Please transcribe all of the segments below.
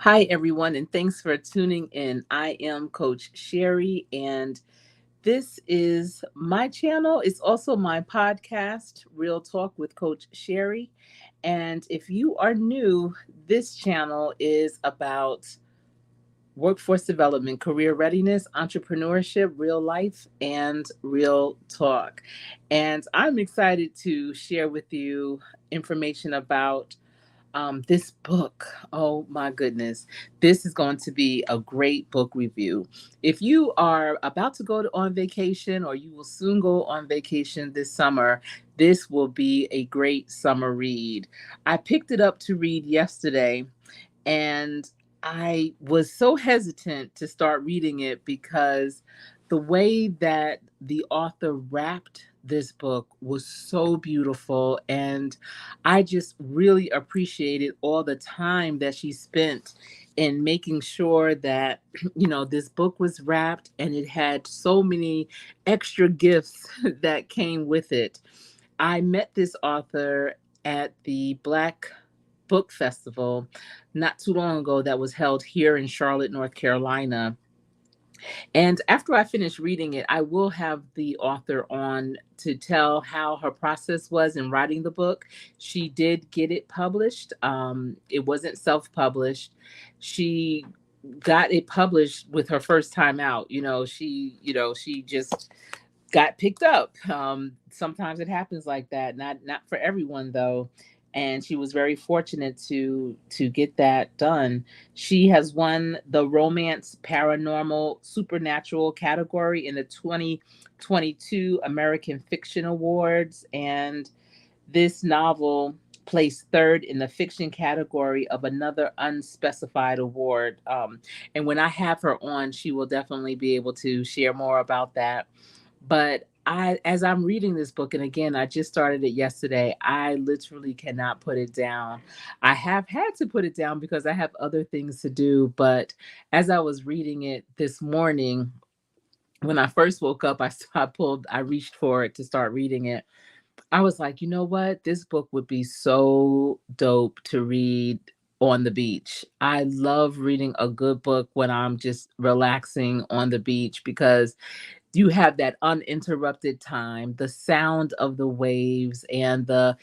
Hi, everyone, and thanks for tuning in. I am Coach Sherry, and this is my channel. It's also my podcast, Real Talk with Coach Sherry. And if you are new, this channel is about workforce development, career readiness, entrepreneurship, real life, and real talk. And I'm excited to share with you information about this book. Oh my goodness. This is going to be a great book review. If you are about to on vacation or you will soon go on vacation this summer, this will be a great summer read. I picked it up to read yesterday, and I was so hesitant to start reading it because the way that the author wrapped this book was so beautiful. And I just really appreciated all the time that she spent in making sure that, this book was wrapped and it had so many extra gifts that came with it. I met this author at the Black Book Festival not too long ago that was held here in Charlotte, North Carolina. And after I finish reading it, I will have the author on to tell how her process was in writing the book. She did get it published. It wasn't self-published. She got it published with her first time out. She just got picked up. Sometimes it happens like that. Not for everyone though. And she was very fortunate to get that done. She has won the romance, paranormal, supernatural category in the 2022 American Fiction Awards, and this novel placed third in the fiction category of another unspecified award. And when I have her on, she will definitely be able to share more about that. But as I'm reading this book, and again, I just started it yesterday, I literally cannot put it down. I have had to put it down because I have other things to do. But as I was reading it this morning, when I first woke up, I reached for it to start reading it. I was like, you know what? This book would be so dope to read on the beach. I love reading a good book when I'm just relaxing on the beach because you have that uninterrupted time, the sound of the waves and the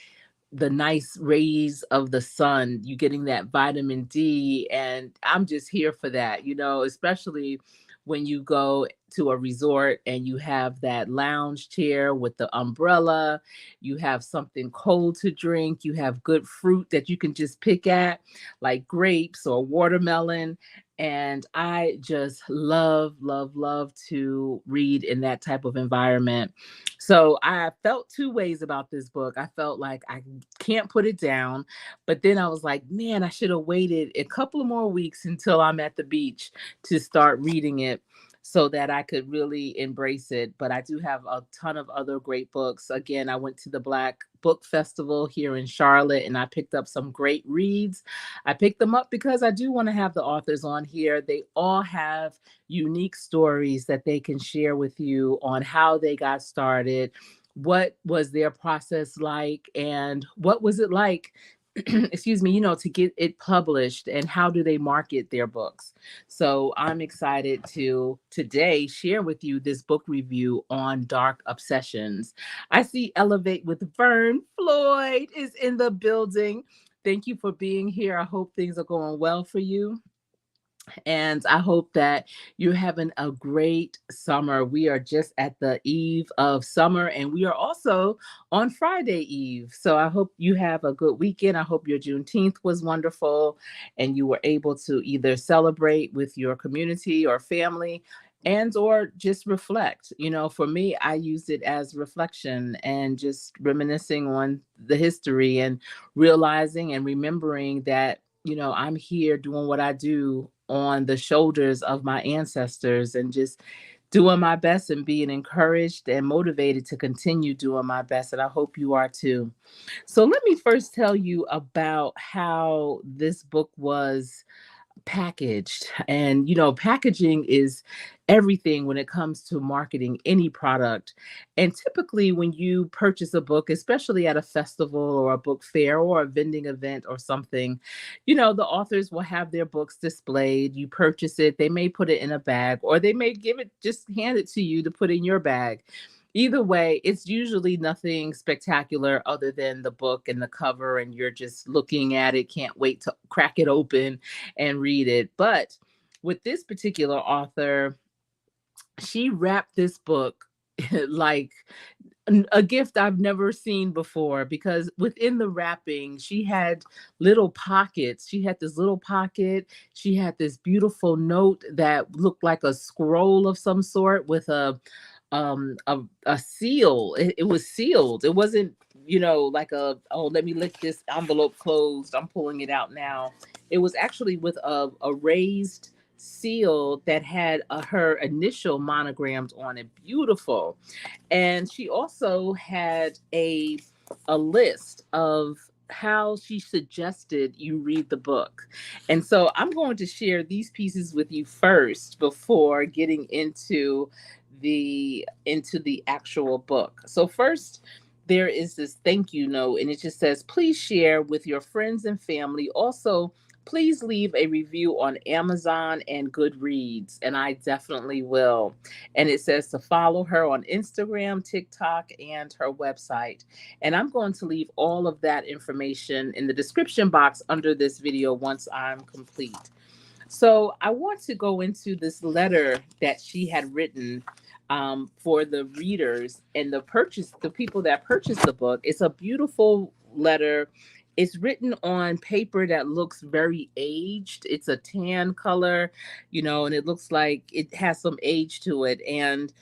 nice rays of the sun, you getting that vitamin D. And I'm just here for that, especially when you go to a resort and you have that lounge chair with the umbrella, you have something cold to drink, you have good fruit that you can just pick at, like grapes or watermelon. And I just love, love, love to read in that type of environment. So I felt two ways about this book. I felt like I can't put it down. But then I was like, man, I should have waited a couple of more weeks until I'm at the beach to start reading it so that I could really embrace it. But I do have a ton of other great books. Again, I went to the Black Book Festival here in Charlotte and I picked up some great reads. I picked them up because I do want to have the authors on here. They all have unique stories that they can share with you on how they got started, what was their process like, and what was it like excuse me, to get it published, and how do they market their books. So I'm excited to today share with you this book review on Dark Obsessions. I see Elevate with Vern Floyd is in the building. Thank you for being here. I hope things are going well for you. And I hope that you're having a great summer. We are just at the eve of summer, and we are also on Friday Eve. So I hope you have a good weekend. I hope your Juneteenth was wonderful and you were able to either celebrate with your community or family and or just reflect. For me, I used it as reflection and just reminiscing on the history and realizing and remembering that I'm here doing what I do on the shoulders of my ancestors and just doing my best and being encouraged and motivated to continue doing my best. And I hope you are too. So let me first tell you about how this book was packaged. And, packaging is everything when it comes to marketing any product. And typically, when you purchase a book, especially at a festival or a book fair or a vending event or something, the authors will have their books displayed. You purchase it, they may put it in a bag, or they may just hand it to you to put in your bag. Either way, it's usually nothing spectacular other than the book and the cover, and you're just looking at it, can't wait to crack it open and read it. But with this particular author, she wrapped this book like a gift I've never seen before, because within the wrapping, she had little pockets. She had this little pocket. She had this beautiful note that looked like a scroll of some sort with a seal. It was sealed. It wasn't, like let me lick this envelope closed. I'm pulling it out now. It was actually with a raised seal that had her initial monogrammed on it. Beautiful. And she also had a list of how she suggested you read the book. And so I'm going to share these pieces with you first before getting into the actual book. So first, there is this thank you note, and it just says, please share with your friends and family. Also, please leave a review on Amazon and Goodreads, and I definitely will. And it says to follow her on Instagram, TikTok, and her website. And I'm going to leave all of that information in the description box under this video once I'm complete. So I want to go into this letter that she had written for the readers and the people that purchased the book. It's a beautiful letter. It's written on paper that looks very aged. It's a tan color, and it looks like it has some age to it. And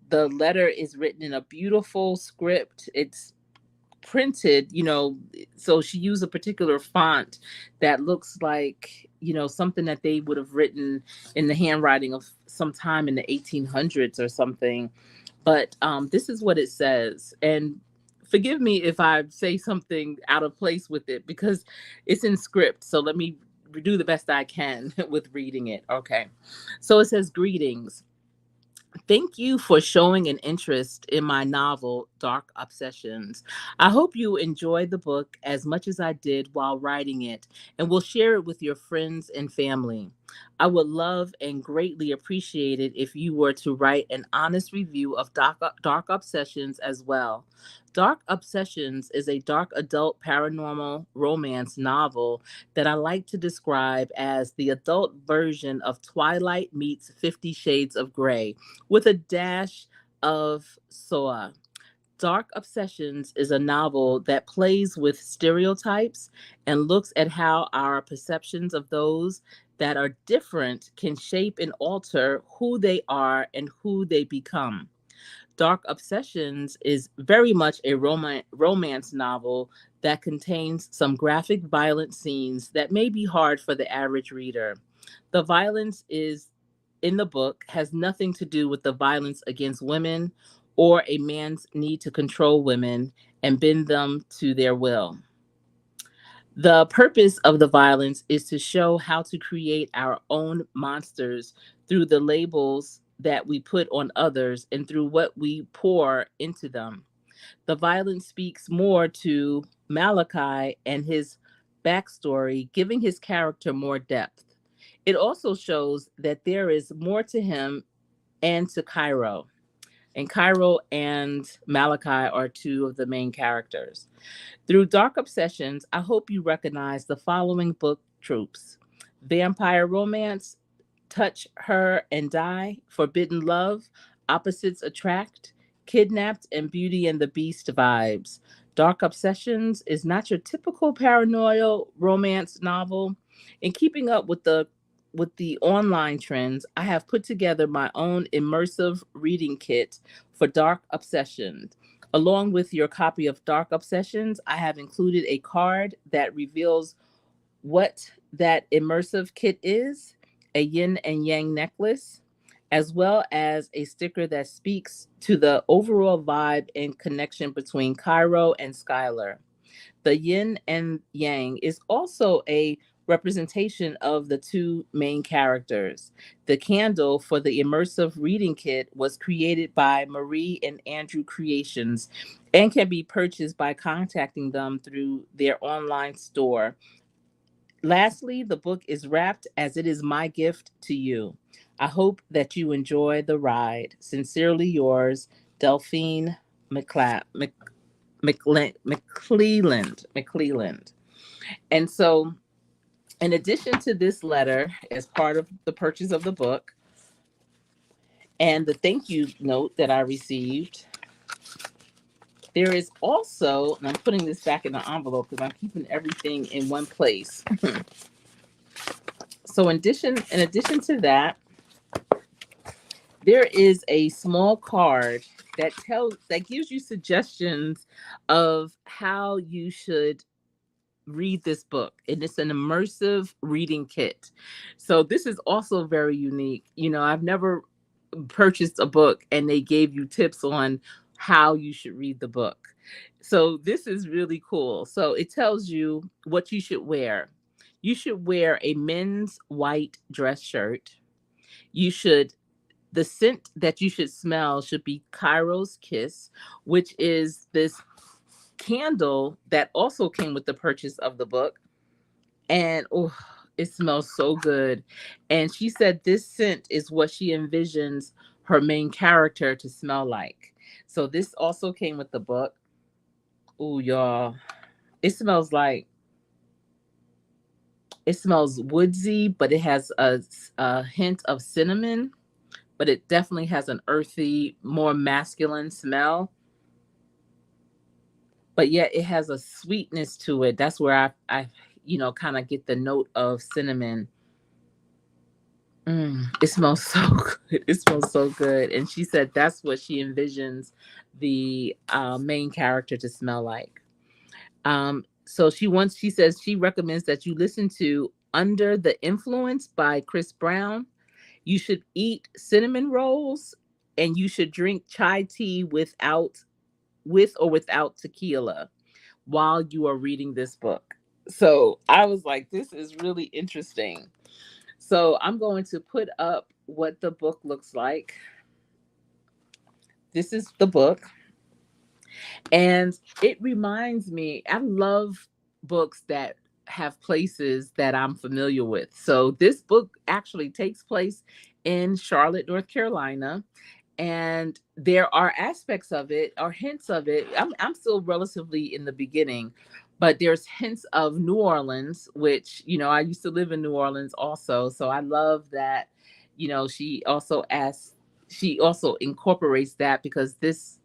the letter is written in a beautiful script. It's printed, so she used a particular font that looks like, something that they would have written in the handwriting of sometime in the 1800s or something. But this is what it says. And forgive me if I say something out of place with it, because it's in script. So let me do the best I can with reading it. Okay. So it says, greetings. Thank you for showing an interest in my novel, Dark Obsessions. I hope you enjoyed the book as much as I did while writing it, and will share it with your friends and family. I would love and greatly appreciate it if you were to write an honest review of Dark Obsessions as well. Dark Obsessions is a dark adult paranormal romance novel that I like to describe as the adult version of Twilight meets 50 Shades of Grey, with a dash of Soa. Dark Obsessions is a novel that plays with stereotypes and looks at how our perceptions of those that are different can shape and alter who they are and who they become. Dark Obsessions is very much a romance novel that contains some graphic, violent scenes that may be hard for the average reader. The violence is in the book has nothing to do with the violence against women or a man's need to control women and bend them to their will. The purpose of the violence is to show how to create our own monsters through the labels that we put on others and through what we pour into them. The violence speaks more to Malachi and his backstory, giving his character more depth. It also shows that there is more to him and to Cairo. And Cairo and Malachi are two of the main characters. Through Dark Obsessions, I hope you recognize the following book tropes: vampire romance, touch her and die, forbidden love, opposites attract, kidnapped, and Beauty and the Beast vibes. Dark Obsessions is not your typical paranoid romance novel. In keeping up with the online trends, I have put together my own immersive reading kit for Dark Obsessions. Along with your copy of Dark Obsessions, I have included a card that reveals what that immersive kit is, a yin and yang necklace, as well as a sticker that speaks to the overall vibe and connection between Cairo and Skylar. The yin and yang is also a representation of the two main characters. The candle for the immersive reading kit was created by Marie and Andrew Creations and can be purchased by contacting them through their online store. Lastly, the book is wrapped as it is my gift to you. I hope that you enjoy the ride. Sincerely yours, Delphine McClelland. And so, in addition to this letter, as part of the purchase of the book and the thank you note that I received, there is also, and I'm putting this back in the envelope because I'm keeping everything in one place. So, in addition to that, there is a small card that gives you suggestions of how you should read this book, and it's an immersive reading kit. So this is also very unique. I've never purchased a book and they gave you tips on how you should read the book. So this is really cool. So it tells you what you should wear. You should wear a men's white dress shirt. You should The scent that you should smell should be Cairo's Kiss, which is this candle that also came with the purchase of the book. And oh, it smells so good. And she said this scent is what she envisions her main character to smell like. So this also came with the book. Oh, y'all. It smells like it smells woodsy, but it has a hint of cinnamon, but it definitely has an earthy, more masculine smell. But yet it has a sweetness to it. That's where I kind of get the note of cinnamon. It smells so good. It smells so good. And she said that's what she envisions the main character to smell like. So she says she recommends that you listen to Under the Influence by Chris Brown. You should eat cinnamon rolls and you should drink chai tea with or without tequila while you are reading this book. So I was like, this is really interesting. So I'm going to put up what the book looks like. This is the book. And it reminds me, I love books that have places that I'm familiar with. So this book actually takes place in Charlotte, North Carolina. And there are aspects of it or hints of it. I'm still relatively in the beginning, but there's hints of New Orleans, which, I used to live in New Orleans also. So I love that, she also incorporates that because this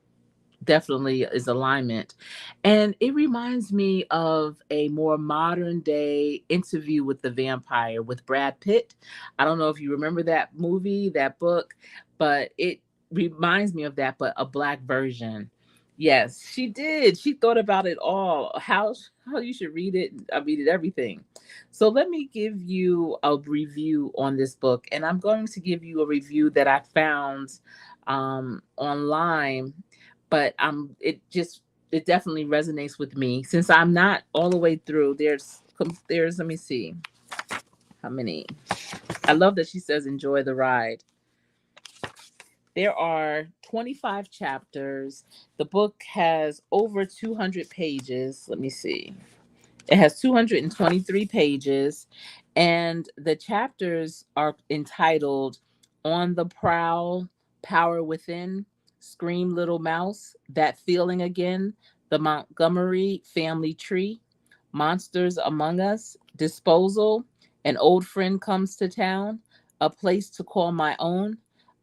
definitely is alignment. And it reminds me of a more modern day Interview with the Vampire with Brad Pitt. I don't know if you remember that movie, that book, but it reminds me of that, but a black version. Yes, she did. She thought about it all. How you should read it. I mean, everything. So let me give you a review on this book, and I'm going to give you a review that I found online, but it definitely resonates with me since I'm not all the way through. There's let me see how many. I love that she says enjoy the ride. There are 25 chapters. The book has over 200 pages. Let me see. It has 223 pages, and the chapters are entitled On the Prowl, Power Within, Scream Little Mouse, That Feeling Again, The Montgomery Family Tree, Monsters Among Us, Disposal, An Old Friend Comes to Town, A Place to Call My Own,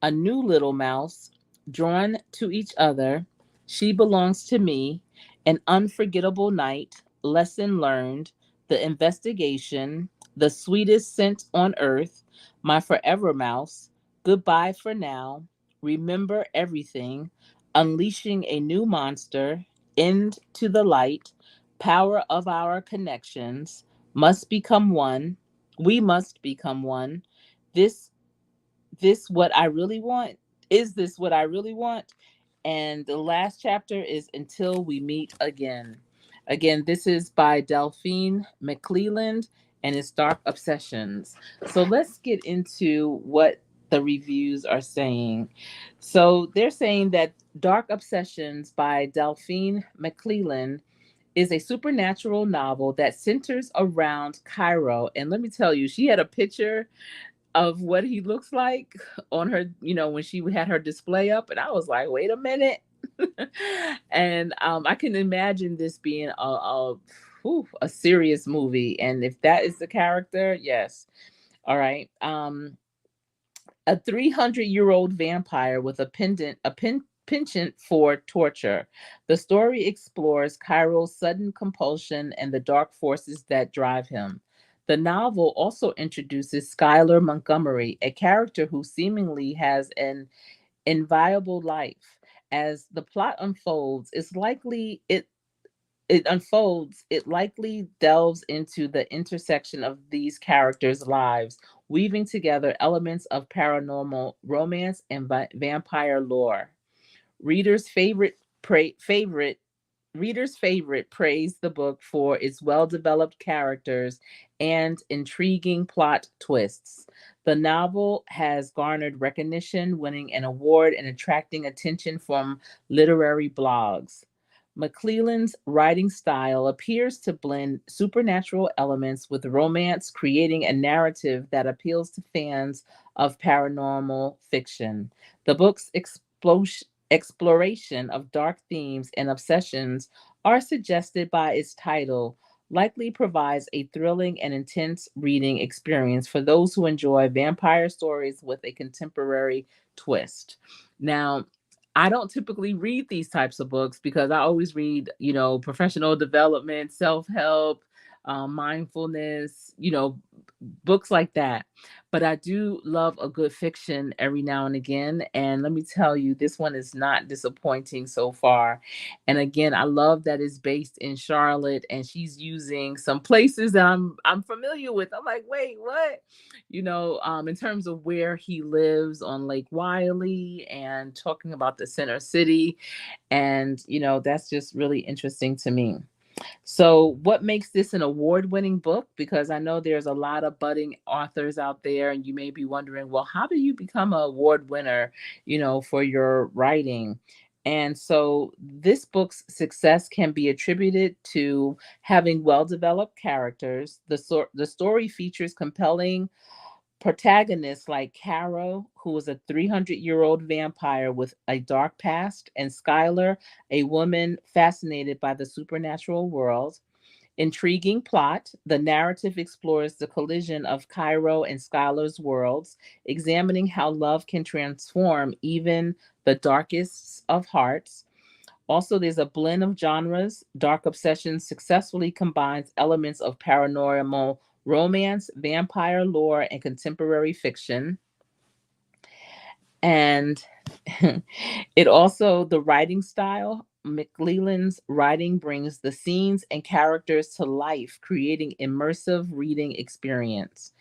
A New Little Mouse, Drawn to Each Other, She Belongs to Me, An Unforgettable Night, Lesson Learned, The Investigation, The Sweetest Scent on Earth, My Forever Mouse, Goodbye for Now, Remember Everything, Unleashing a New Monster, End to the Light, Power of Our Connections, Must Become One, We Must Become One, This This What I Really Want, Is This What I Really Want? And the last chapter is Until We Meet Again. Again, this is by Delphine McClelland, and it's Dark Obsessions. So let's get into what the reviews are saying. So they're saying that Dark Obsessions by Delphine McClelland is a supernatural novel that centers around Cairo. And let me tell you, she had a picture of what he looks like on her, when she had her display up. And I was like, wait a minute. And I can imagine this being a serious movie. And if that is the character, yes. All right. A 300-year-old vampire with penchant for torture. The story explores Cairo's sudden compulsion and the dark forces that drive him. The novel also introduces Skylar Montgomery, a character who seemingly has an inviolable life. As the plot unfolds, it likely delves into the intersection of these characters' lives, weaving together elements of paranormal romance and vampire lore. Readers' favorite Readers' favorite praised the book for its well-developed characters and intriguing plot twists. The novel has garnered recognition, winning an award and attracting attention from literary blogs. McClelland's writing style appears to blend supernatural elements with romance, creating a narrative that appeals to fans of paranormal fiction. The book's exploration of dark themes and obsessions are suggested by its title, likely provides a thrilling and intense reading experience for those who enjoy vampire stories with a contemporary twist. Now, I don't typically read these types of books because I always read, professional development, self help, mindfulness, books like that. But I do love a good fiction every now and again. And let me tell you, this one is not disappointing so far. And again, I love that it's based in Charlotte and she's using some places that I'm familiar with. I'm like, wait, what? In terms of where he lives on Lake Wiley and talking about the center city. And, that's just really interesting to me. So, what makes this an award winning book? Because I know there's a lot of budding authors out there, and you may be wondering, well, how do you become an award winner, for your writing? And so, this book's success can be attributed to having well developed characters. The story features compelling protagonists like Caro, who is a 300-year-old vampire with a dark past, and Skylar, a woman fascinated by the supernatural world. Intriguing plot, the narrative explores the collision of Cairo and Skylar's worlds, examining how love can transform even the darkest of hearts. Also, there's a blend of genres. Dark Obsession successfully combines elements of paranormal romance, vampire lore, and contemporary fiction. And the writing style, McLeland's writing brings the scenes and characters to life, creating immersive reading experience.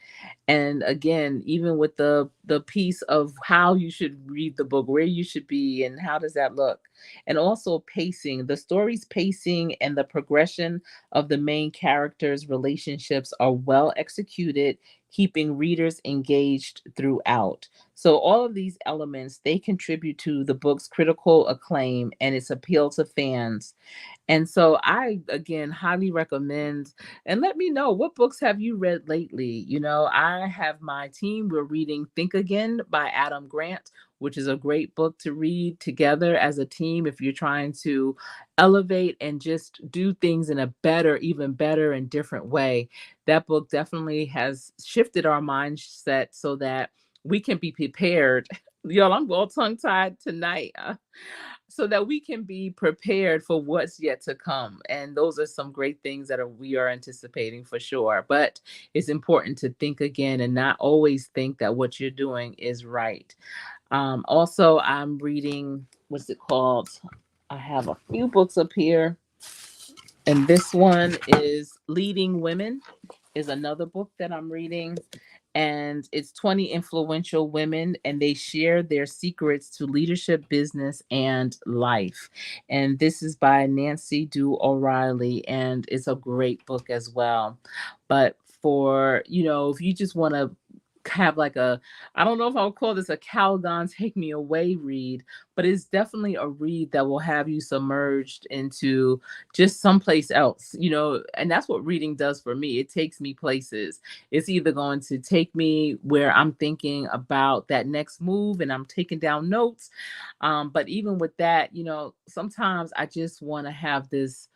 And again, even with the piece of how you should read the book, where you should be and how does that look, and also pacing, the story's pacing and the progression of the main characters relationships are well executed, keeping readers engaged throughout. So all of these elements, they contribute to the book's critical acclaim and its appeal to fans. And so I again highly recommend, and let me know, what books have you read lately? I have my team, we're reading Think Again by Adam Grant, which is a great book to read together as a team if you're trying to elevate and just do things in a better, even better and different way. That book definitely has shifted our mindset so that we can be prepared. Y'all, I'm all tongue tied tonight. So that we can be prepared for what's yet to come. And those are some great things that we are anticipating for sure. But it's important to think again and not always think that what you're doing is right. Also, I'm reading, what's it called? I have a few books up here. And this one is Leading Women, is another book that I'm reading. And it's 20 influential women, and they share their secrets to leadership, business, and life. And this is by Nancy Du O'Reilly, and it's a great book as well. But for, if you just want to have like a, I don't know if I would call this a Calgon take me away read, but it's definitely a read that will have you submerged into just someplace else, and that's what reading does for me. It takes me places. It's either going to take me where I'm thinking about that next move and I'm taking down notes. But even with that, sometimes I just want to have these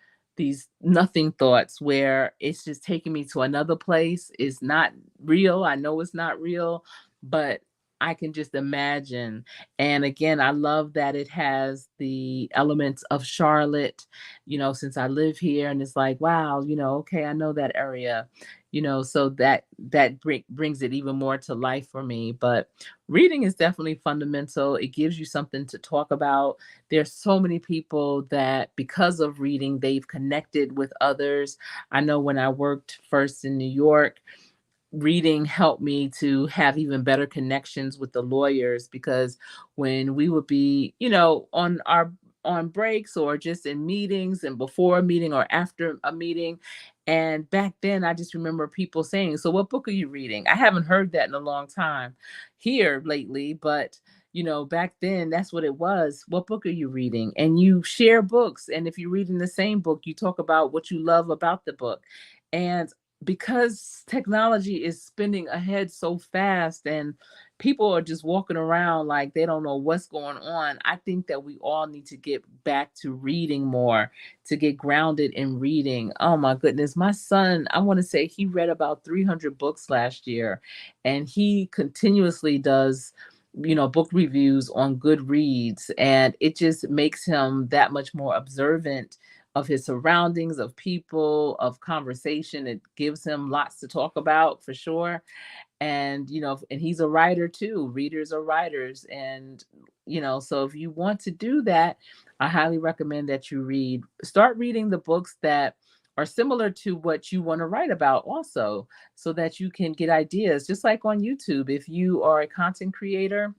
nothing thoughts where it's just taking me to another place. It's not real. I know it's not real, but I can just imagine. And again, I love that it has the elements of Charlotte, since I live here, and it's like, wow, okay, I know that area, so that brings it even more to life for me. But reading is definitely fundamental. It gives you something to talk about. There's so many people that because of reading, they've connected with others. I know when I worked first in New York, reading helped me to have even better connections with the lawyers, because when we would be, on breaks or just in meetings and before a meeting or after a meeting, and back then I just remember people saying, so what book are you reading? I haven't heard that in a long time here lately, but back then that's what it was. What book are you reading? And you share books, and if you're reading the same book, you talk about what you love about the book. And because technology is spinning ahead so fast and people are just walking around like they don't know what's going on, I think that we all need to get back to reading more, to get grounded in reading. Oh my goodness, my son, I want to say he read about 300 books last year, and he continuously does book reviews on Goodreads, and it just makes him that much more observant of his surroundings, of people, of conversation. It gives him lots to talk about for sure. And and he's a writer too. Readers are writers. And so if you want to do that, I highly recommend that you start reading the books that are similar to what you want to write about also, so that you can get ideas. Just like on YouTube, if you are a content creator,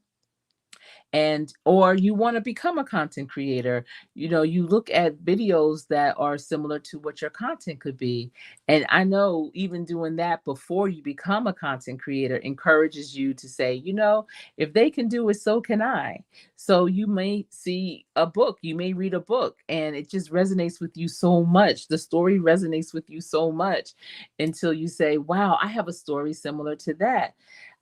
and or you want to become a content creator, you look at videos that are similar to what your content could be. And I know even doing that before you become a content creator encourages you to say, if they can do it, so can I. So you may see a book, you may read a book, and it just resonates with you so much, the story resonates with you so much, until you say, wow, I have a story similar to that.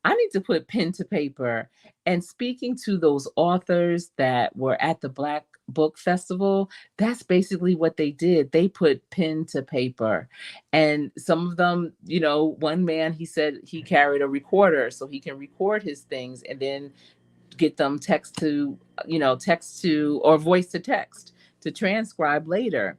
I need to put pen to paper. And speaking to those authors that were at the Black Book Festival, that's basically what they did. They put pen to paper. And some of them, one man, he said he carried a recorder so he can record his things and then get them text to or voice to text to transcribe later.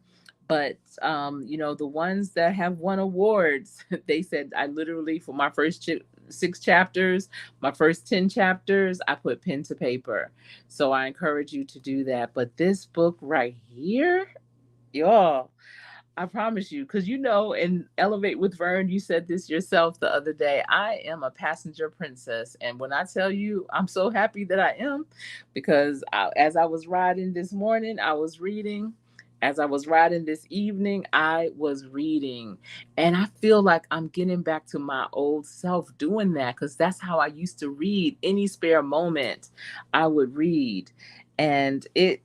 But the ones that have won awards, they said, I literally, for my first 6 chapters, my first 10 chapters, I put pen to paper. So I encourage you to do that. But this book right here, y'all, I promise you, because in Elevate with Vern, you said this yourself the other day. I am a passenger princess. And when I tell you, I'm so happy that I am, because as I was riding this morning, I was reading. As I was riding this evening, I was reading. And I feel like I'm getting back to my old self doing that, because that's how I used to read. Any spare moment, I would read. And it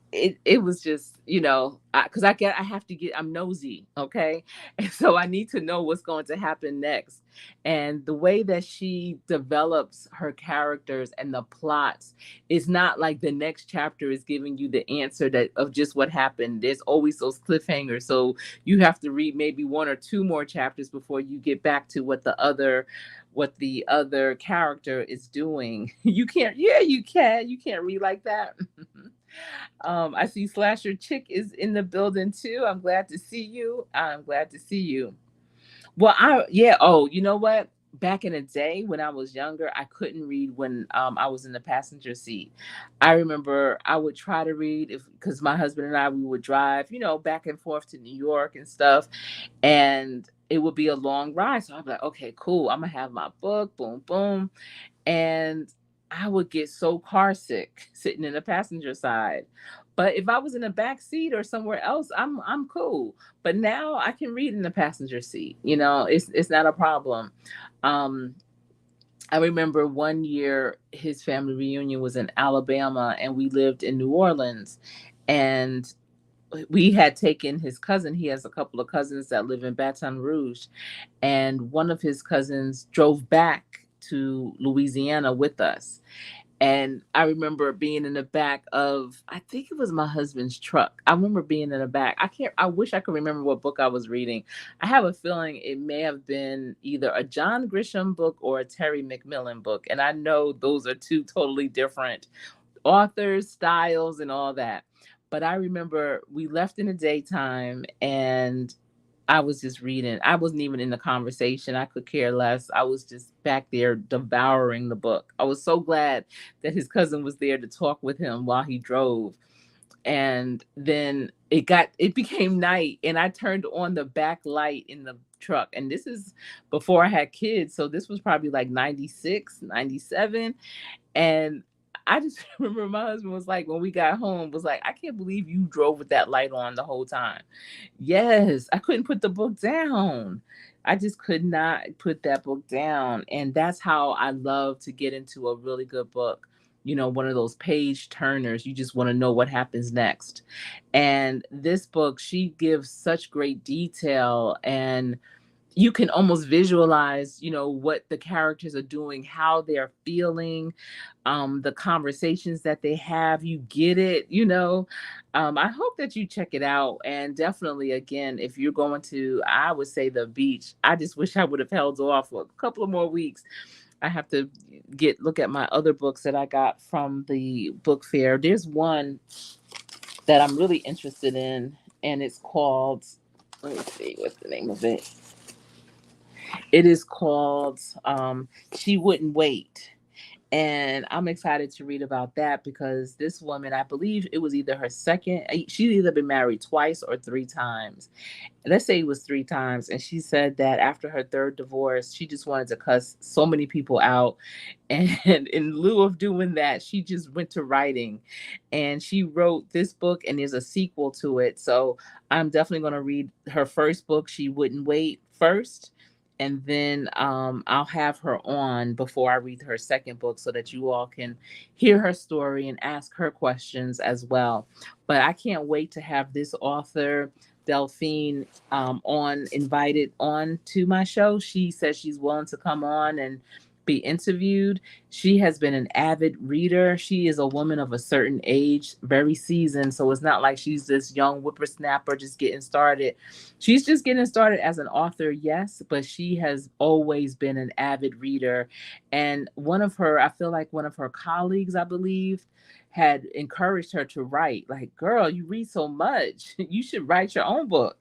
was just, because I have to I'm nosy, okay? And so I need to know what's going to happen next. And the way that she develops her characters and the plots is not like the next chapter is giving you the answer that of just what happened. There's always those cliffhangers. So you have to read maybe one or two more chapters before you get back to what the other character is doing. You can't, yeah, you can't read like that. I see Slasher Chick is in the building too. I'm glad to see you. I'm glad to see you. Well, oh, you know what? Back in the day when I was younger, I couldn't read when I was in the passenger seat. I remember I would try to read because my husband and I, we would drive, back and forth to New York and stuff, and it would be a long ride. So I'd be like, okay, cool. I'm gonna have my book, boom, boom. And I would get so car sick sitting in the passenger side. But if I was in the back seat or somewhere else, I'm cool. But now I can read in the passenger seat. It's not a problem. Um, I remember one year his family reunion was in Alabama and we lived in New Orleans. And we had taken his cousin. He has a couple of cousins that live in Baton Rouge. And one of his cousins drove back to Louisiana with us. And I remember being in the back of, I think it was my husband's truck. I remember being in the back. I wish I could remember what book I was reading. I have a feeling it may have been either a John Grisham book or a Terry McMillan book. And I know those are two totally different authors, styles, and all that. But I remember we left in the daytime and I was just reading. I wasn't even in the conversation. I could care less. I was just back there devouring the book. I was so glad that his cousin was there to talk with him while he drove. And then it became night and I turned on the back light in the truck. And this is before I had kids. So this was probably like 96, 97. And I just remember my husband was like, when we got home, was like, I can't believe you drove with that light on the whole time. Yes, I couldn't put the book down. I just could not put that book down. And that's how I love to get into a really good book. One of those page turners. You just want to know what happens next. And this book, she gives such great detail, and you can almost visualize, what the characters are doing, how they're feeling, the conversations that they have. You get it. I hope that you check it out. And definitely, again, if you're going to, I would say the beach. I just wish I would have held off for a couple of more weeks. I have to look at my other books that I got from the book fair. There's one that I'm really interested in, and it's called, let me see, what's the name of it? It is called She Wouldn't Wait. And I'm excited to read about that because this woman, I believe it was either her second, she's either been married twice or three times. Let's say it was three times. And she said that after her third divorce, she just wanted to cuss so many people out. And in lieu of doing that, she just went to writing and she wrote this book, and there's a sequel to it. So I'm definitely going to read her first book, She Wouldn't Wait, first. And then I'll have her on before I read her second book so that you all can hear her story and ask her questions as well. But I can't wait to have this author, Delphine, invited on to my show. She says she's willing to come on and be interviewed. She has been an avid reader. She is a woman of a certain age, very seasoned. So it's not like she's this young whippersnapper just getting started. She's just getting started as an author, yes, but she has always been an avid reader. And I feel like one of her colleagues, I believe, had encouraged her to write. Like, girl, you read so much. You should write your own book.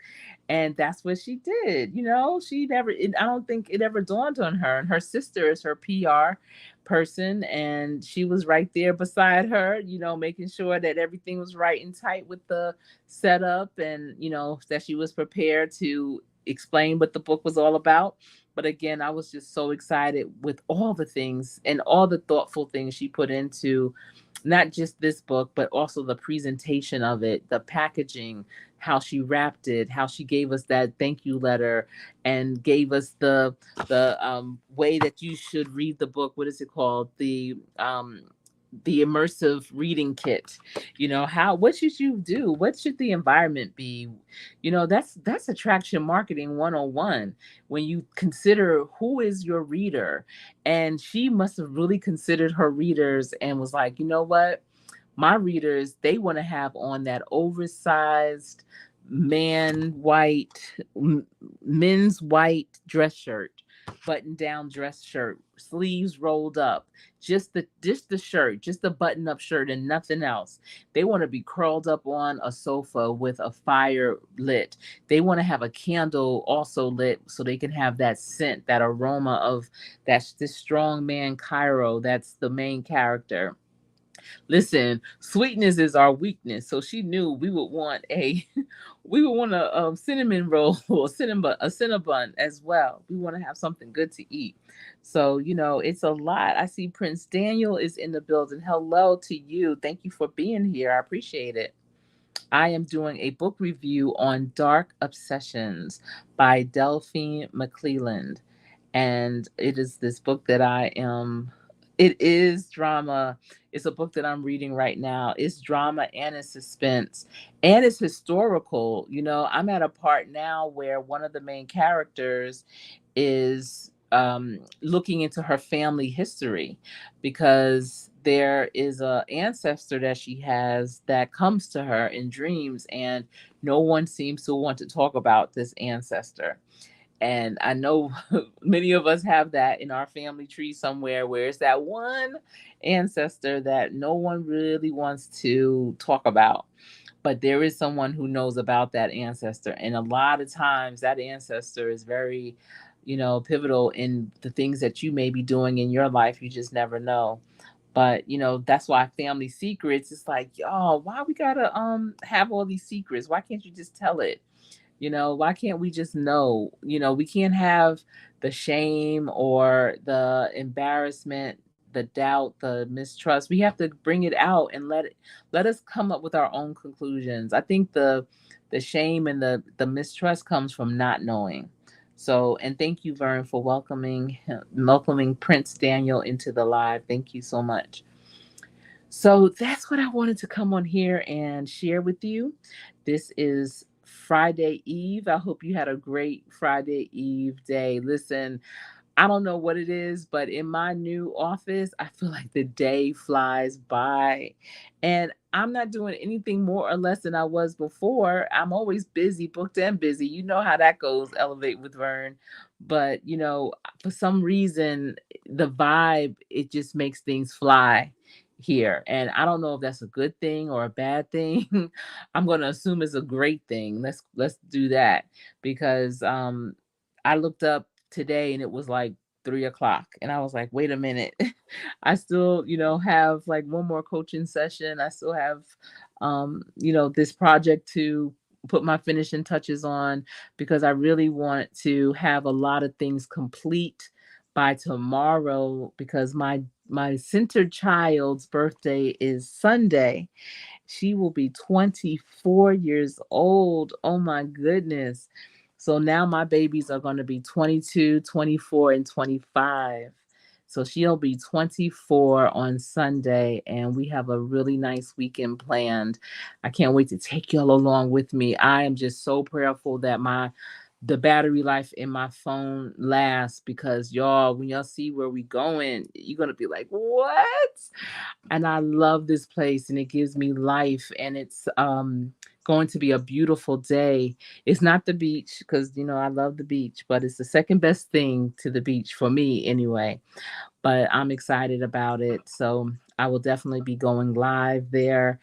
And that's what she did. I don't think it ever dawned on her. And her sister is her PR person. And she was right there beside her, making sure that everything was right and tight with the setup, and, that she was prepared to explain what the book was all about. But again, I was just so excited with all the things and all the thoughtful things she put into not just this book, but also the presentation of it, the packaging, how she wrapped it, how she gave us that thank you letter, and gave us the way that you should read the book. What is it called? The immersive reading kit. What should you do? What should the environment be? That's attraction marketing 101. When you consider who is your reader, and she must have really considered her readers and was like, you know what, my readers, they want to have on that oversized man white men's white dress shirt, button down dress shirt, sleeves rolled up, just the shirt, just the button up shirt and nothing else. They want to be curled up on a sofa with a fire lit. They want to have a candle also lit so they can have that scent, that aroma of that's this strong man Cairo, that's the main character. Listen, sweetness is our weakness, so she knew we would want a we would want a cinnamon roll or a cinnabon as well. We want to have something good to eat. So, it's a lot. I see Prince Daniel is in the building. Hello to you. Thank you for being here. I appreciate it. I am doing a book review on Dark Obsessions by Delphine McClelland. And it is this book that it is drama. It's a book that I'm reading right now. It's drama and it's suspense and it's historical. I'm at a part now where one of the main characters is looking into her family history because there is a ancestor that she has that comes to her in dreams, and no one seems to want to talk about this ancestor. And I know many of us have that in our family tree somewhere where it's that one ancestor that no one really wants to talk about. But there is someone who knows about that ancestor. And a lot of times that ancestor is very, pivotal in the things that you may be doing in your life. You just never know. But that's why family secrets, it's like, y'all, why we gotta have all these secrets? Why can't you just tell it? Why can't we just know? We can't have the shame or the embarrassment, the doubt, the mistrust. We have to bring it out and let us come up with our own conclusions. I think the shame and the mistrust comes from not knowing. So, and thank you, Vern, for welcoming Prince Daniel into the live. Thank you so much. So that's what I wanted to come on here and share with you. This is Friday Eve. I hope you had a great Friday Eve day. Listen, I don't know what it is, but in my new office, I feel like the day flies by. And I'm not doing anything more or less than I was before. I'm always busy, booked and busy. You know how that goes, Elevate with Vern. But, for some reason, the vibe, it just makes things fly here. And I don't know if that's a good thing or a bad thing. I'm going to assume it's a great thing. Let's do that because I looked up today and it was like 3 o'clock. And I was like, wait a minute. I still, have like one more coaching session. I still have, this project to put my finishing touches on because I really want to have a lot of things complete by tomorrow because my center child's birthday is Sunday. She will be 24 years old. Oh my goodness. So now my babies are going to be 22, 24, and 25. So she'll be 24 on Sunday, and we have a really nice weekend planned. I can't wait to take y'all along with me. I am just so prayerful that the battery life in my phone lasts because y'all, when y'all see where we going, you're gonna be like, what? And I love this place and it gives me life and it's going to be a beautiful day. It's not the beach because I love the beach, but it's the second best thing to the beach for me anyway. But I'm excited about it. So I will definitely be going live there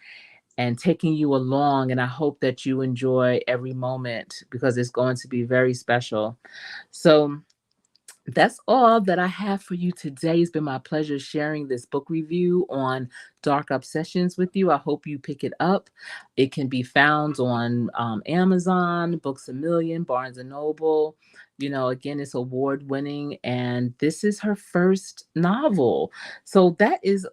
and taking you along. And I hope that you enjoy every moment because it's going to be very special. So that's all that I have for you today. It's been my pleasure sharing this book review on Dark Obsessions with you. I hope you pick it up. It can be found on Amazon, Books a Million, Barnes and Noble. Again, it's award winning, and this is her first novel. So that is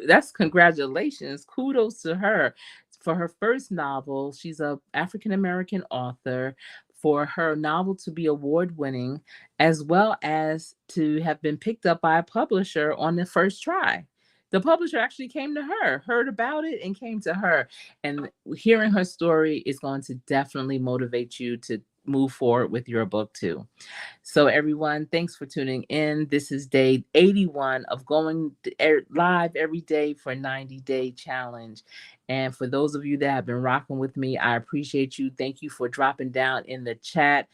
that's congratulations. Kudos to her for her first novel. She's a African American author. For her novel to be award winning, as well as to have been picked up by a publisher on the first try. The publisher actually came to her, heard about it, and came to her. And hearing her story is going to definitely motivate you to move forward with your book too. So, everyone, thanks for tuning in. This is day 81 of going live every day for 90-day challenge. And for those of you that have been rocking with me, I appreciate you. Thank you for dropping down in the chat.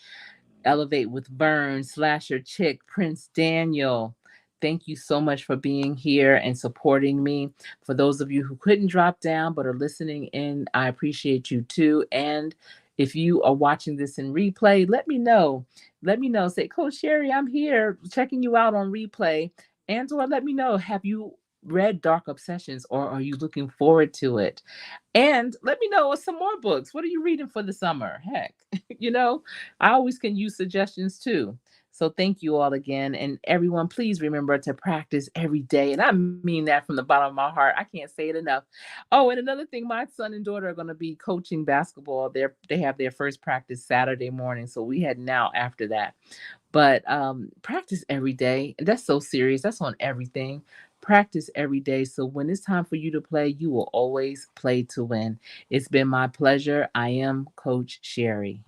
Elevate with Vern, Slasher Chick, Prince Daniel. Thank you so much for being here and supporting me. For those of you who couldn't drop down but are listening in, I appreciate you too. And if you are watching this in replay, let me know. Let me know. Say, Coach Sherry, I'm here checking you out on replay. And or let me know, have you read Dark Obsessions, or are you looking forward to it? And let me know some more books. What are you reading for the summer? Heck, I always can use suggestions too. So thank you all again. And everyone, please remember to practice every day. And I mean that from the bottom of my heart. I can't say it enough. Oh, and another thing, my son and daughter are going to be coaching basketball. They have their first practice Saturday morning. So we head now after that. But practice every day. And that's so serious. That's on everything. Practice every day. So when it's time for you to play, you will always play to win. It's been my pleasure. I am Coach Sherry.